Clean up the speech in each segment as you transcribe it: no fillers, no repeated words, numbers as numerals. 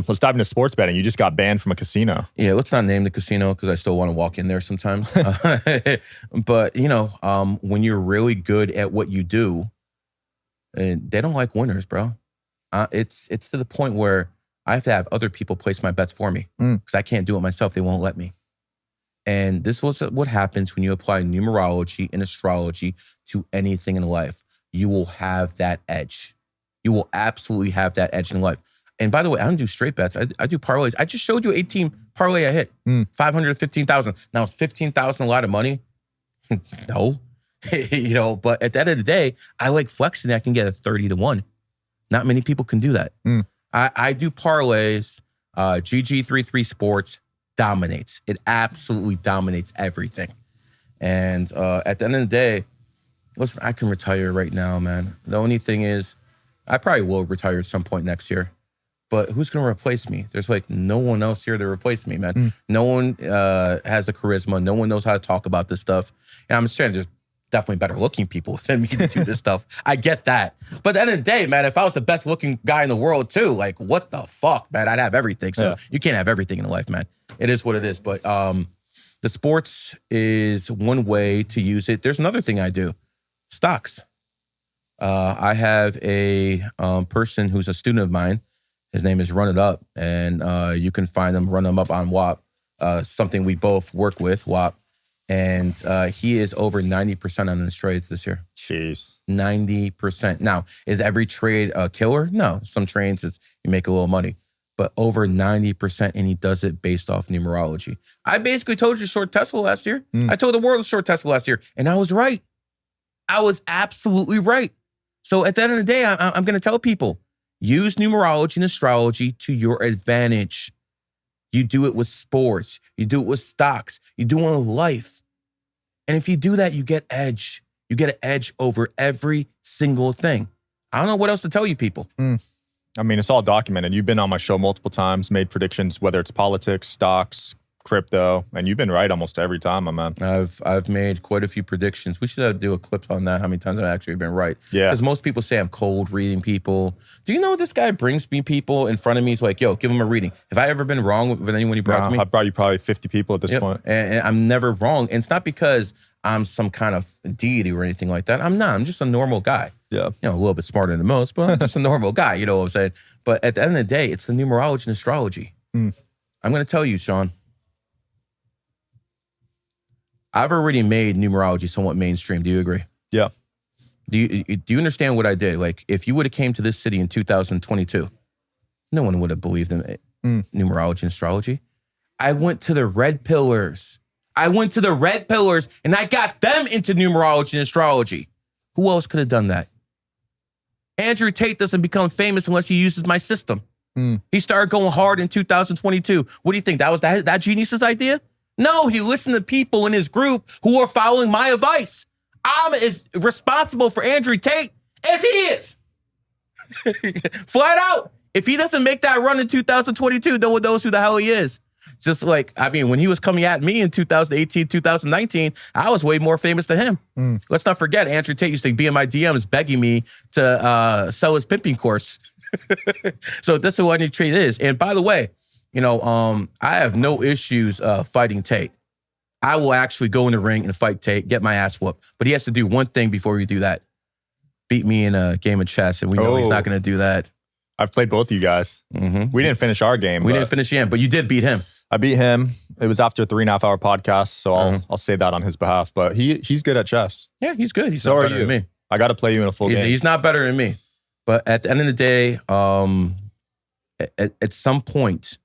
let's dive into sports betting. You just got banned from a casino. Yeah, let's not name the casino because I still want to walk in there sometimes. But, when you're really good at what you do, they don't like winners, bro. It's to the point where I have to have other people place my bets for me because I can't do it myself. They won't let me. And this was what happens when you apply numerology and astrology to anything in life. You will have that edge. You will absolutely have that edge in life. And by the way, I don't do straight bets. I do parlays. I just showed you 18 parlay I hit. 515,000. Now, is 15,000 a lot of money? No. But at the end of the day, I like flexing. I can get a 30-1. Not many people can do that. I do parlays. GG33 Sports dominates. It absolutely dominates everything. And at the end of the day, listen, I can retire right now, man. The only thing is, I probably will retire at some point next year. But who's going to replace me? There's no one else here to replace me, man. No one has the charisma. No one knows how to talk about this stuff. And I'm saying there's definitely better looking people than me to do this stuff. I get that. But at the end of the day, man, if I was the best looking guy in the world too, what the fuck, man? I'd have everything. So you can't have everything in life, man. It is what it is. But the sports is one way to use it. There's another thing I do. Stocks. I have a person who's a student of mine. His name is Run It Up, and you can find him, Run Him Up on WAP, something we both work with, WAP. And he is over 90% on his trades this year. Jeez. 90%. Now, is every trade a killer? No. Some trades, you make a little money. But over 90%, and he does it based off numerology. I basically told you to short Tesla last year. I told the world to short Tesla last year, and I was right. I was absolutely right. So at the end of the day, I'm going to tell people, use numerology and astrology to your advantage. You do it with sports. You do it with stocks. You do it with life. And if you do that, you get edge. You get an edge over every single thing. I don't know what else to tell you people. I mean, it's all documented. You've been on my show multiple times, made predictions, whether it's politics, stocks, crypto, and you've been right almost every time, my man. I've made quite a few predictions. We should do a clip on that, how many times I've actually been right. Yeah. Because most people say I'm cold reading people. Do you know this guy brings me people in front of me? He's like, yo, give him a reading. Have I ever been wrong with anyone he brought to me? I brought you probably 50 people at this point. And I'm never wrong. And it's not because I'm some kind of deity or anything like that. I'm not. I'm just a normal guy. Yeah. A little bit smarter than most, but I'm just a normal guy. You know what I'm saying? But at the end of the day, it's the numerology and astrology. I'm going to tell you, Sean, I've already made numerology somewhat mainstream. Do you agree? Yeah. Do you understand what I did? Like, if you would have came to this city in 2022, no one would have believed in numerology and astrology. I went to the red pillars. And I got them into numerology and astrology. Who else could have done that? Andrew Tate doesn't become famous unless he uses my system. He started going hard in 2022. What do you think? That was that genius's idea? No, he listened to people in his group who are following my advice. I'm as responsible for Andrew Tate as he is. Flat out. If he doesn't make that run in 2022, no one knows who the hell he is. Just like, when he was coming at me in 2018, 2019, I was way more famous than him. Let's not forget, Andrew Tate used to be in my DMs begging me to sell his pimping course. So that's who Andrew Tate is. And by the way, I have no issues fighting Tate. I will actually go in the ring and fight Tate, get my ass whooped. But he has to do one thing before we do that. Beat me in a game of chess, and we know he's not going to do that. I've played both of you guys. We didn't finish our game. We didn't finish the end, but you did beat him. I beat him. It was after a 3.5 hour podcast, so I'll say that on his behalf. But he's good at chess. Yeah, he's good. He's so not better than me. I got to play you in a full game. He's not better than me. But at the end of the day, at some point,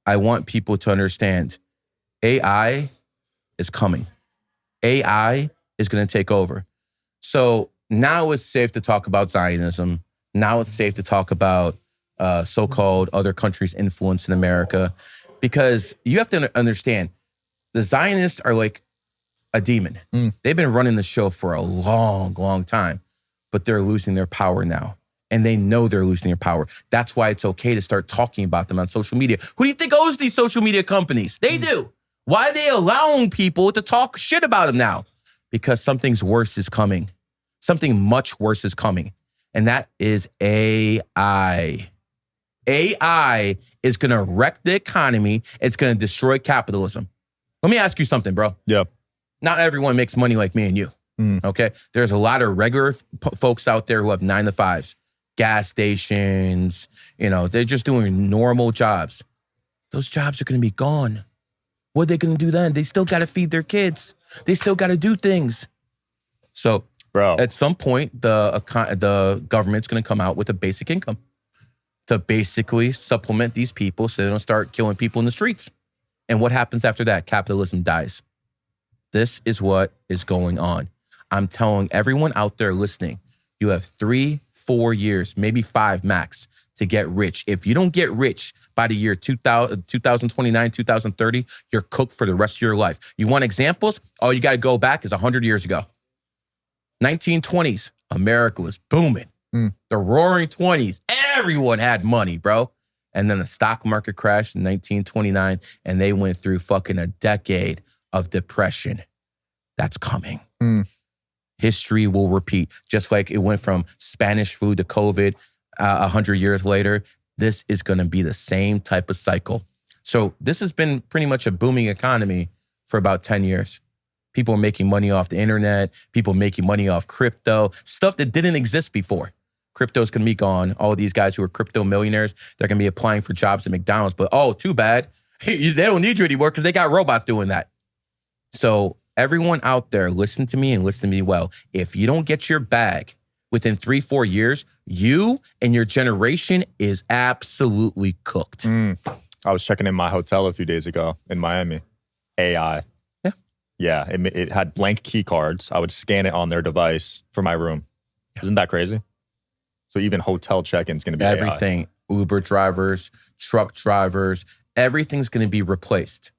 I want people to understand AI is coming. AI is going to take over. So now it's safe to talk about Zionism. Now it's safe to talk about so-called other countries' influence in America, because you have to understand, the Zionists are like a demon. They've been running the show for a long, long time, but they're losing their power now. And they know they're losing their power. That's why it's okay to start talking about them on social media. Who do you think owns these social media companies? They do. Why are they allowing people to talk shit about them now? Because something's worse is coming. Something much worse is coming. And that is AI. AI is going to wreck the economy. It's going to destroy capitalism. Let me ask you something, bro. Yeah. Not everyone makes money like me and you. Okay. There's a lot of regular folks out there who have 9-to-5s, gas stations, they're just doing normal jobs. Those jobs are going to be gone. What are they going to do then? They still got to feed their kids. They still got to do things. So, bro, at some point, the government's going to come out with a basic income to basically supplement these people so they don't start killing people in the streets. And what happens after that? Capitalism dies. This is what is going on. I'm telling everyone out there listening, you have 3-4 years, maybe 5 max, to get rich. If you don't get rich by the year 2029, 2030, you're cooked for the rest of your life. You want examples? All you got to go back is 100 years ago. 1920s, America was booming. The roaring 20s, everyone had money, bro. And then the stock market crashed in 1929, and they went through fucking a decade of depression. That's coming. History will repeat. Just like it went from Spanish flu to COVID 100 years later, this is going to be the same type of cycle. So this has been pretty much a booming economy for about 10 years. People are making money off the internet. People making money off crypto, stuff that didn't exist before. Crypto's going to be gone. All of these guys who are crypto millionaires, they're going to be applying for jobs at McDonald's. But too bad. They don't need you anymore because they got robots doing that. So everyone out there, listen to me and listen to me well. If you don't get your bag within 3-4 years, you and your generation is absolutely cooked. I was checking in my hotel a few days ago in Miami. AI. Yeah, it had blank key cards. I would scan it on their device for my room. Isn't that crazy? So even hotel check-in is going to be everything. AI. Uber drivers, truck drivers, everything's going to be replaced.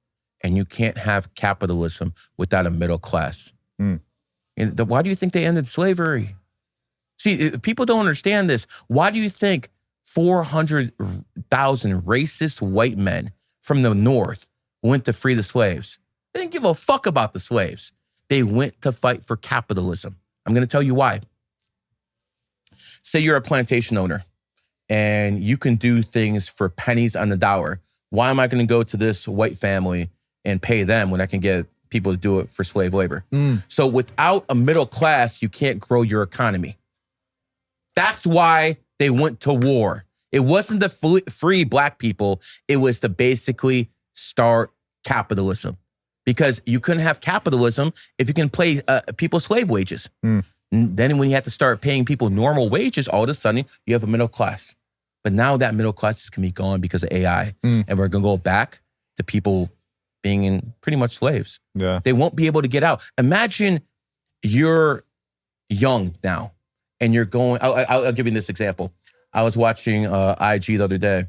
And you can't have capitalism without a middle class. And why do you think they ended slavery? See, people don't understand this. Why do you think 400,000 racist white men from the North went to free the slaves? They didn't give a fuck about the slaves. They went to fight for capitalism. I'm going to tell you why. Say you're a plantation owner and you can do things for pennies on the dollar. Why am I going to go to this white family and pay them when I can get people to do it for slave labor? So without a middle class, you can't grow your economy. That's why they went to war. It wasn't to free black people. It was to basically start capitalism. Because you couldn't have capitalism if you can pay people slave wages. Then when you have to start paying people normal wages, all of a sudden you have a middle class. But now that middle class is going to be gone because of AI. And we're going to go back to people being pretty much slaves. Yeah. They won't be able to get out. Imagine you're young now and you're going, I'll give you this example. I was watching IG the other day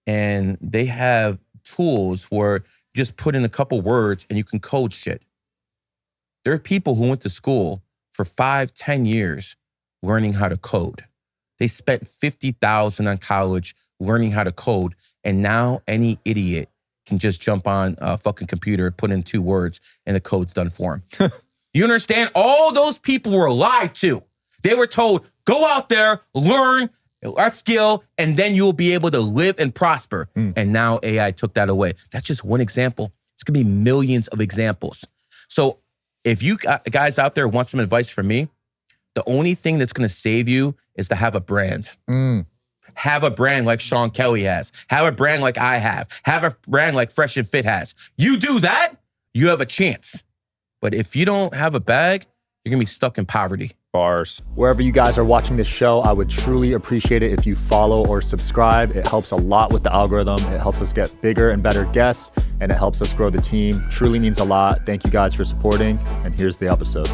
and they have tools where just put in a couple words and you can code shit. There are people who went to school for 5-10 years learning how to code. They spent $50,000 on college learning how to code. And now any idiot can just jump on a fucking computer, put in 2 words, and the code's done for him. You understand? All those people were lied to. They were told, go out there, learn our skill, and then you'll be able to live and prosper. And now AI took that away. That's just one example. It's going to be millions of examples. So if you guys out there want some advice from me, the only thing that's going to save you is to have a brand. Have a brand like Sean Kelly has. Have a brand like I have. Have a brand like Fresh and Fit has. You do that, you have a chance. But if you don't have a bag, you're going to be stuck in poverty. Bars. Wherever you guys are watching this show, I would truly appreciate it if you follow or subscribe. It helps a lot with the algorithm. It helps us get bigger and better guests, and it helps us grow the team. Truly means a lot. Thank you guys for supporting, and here's the episode.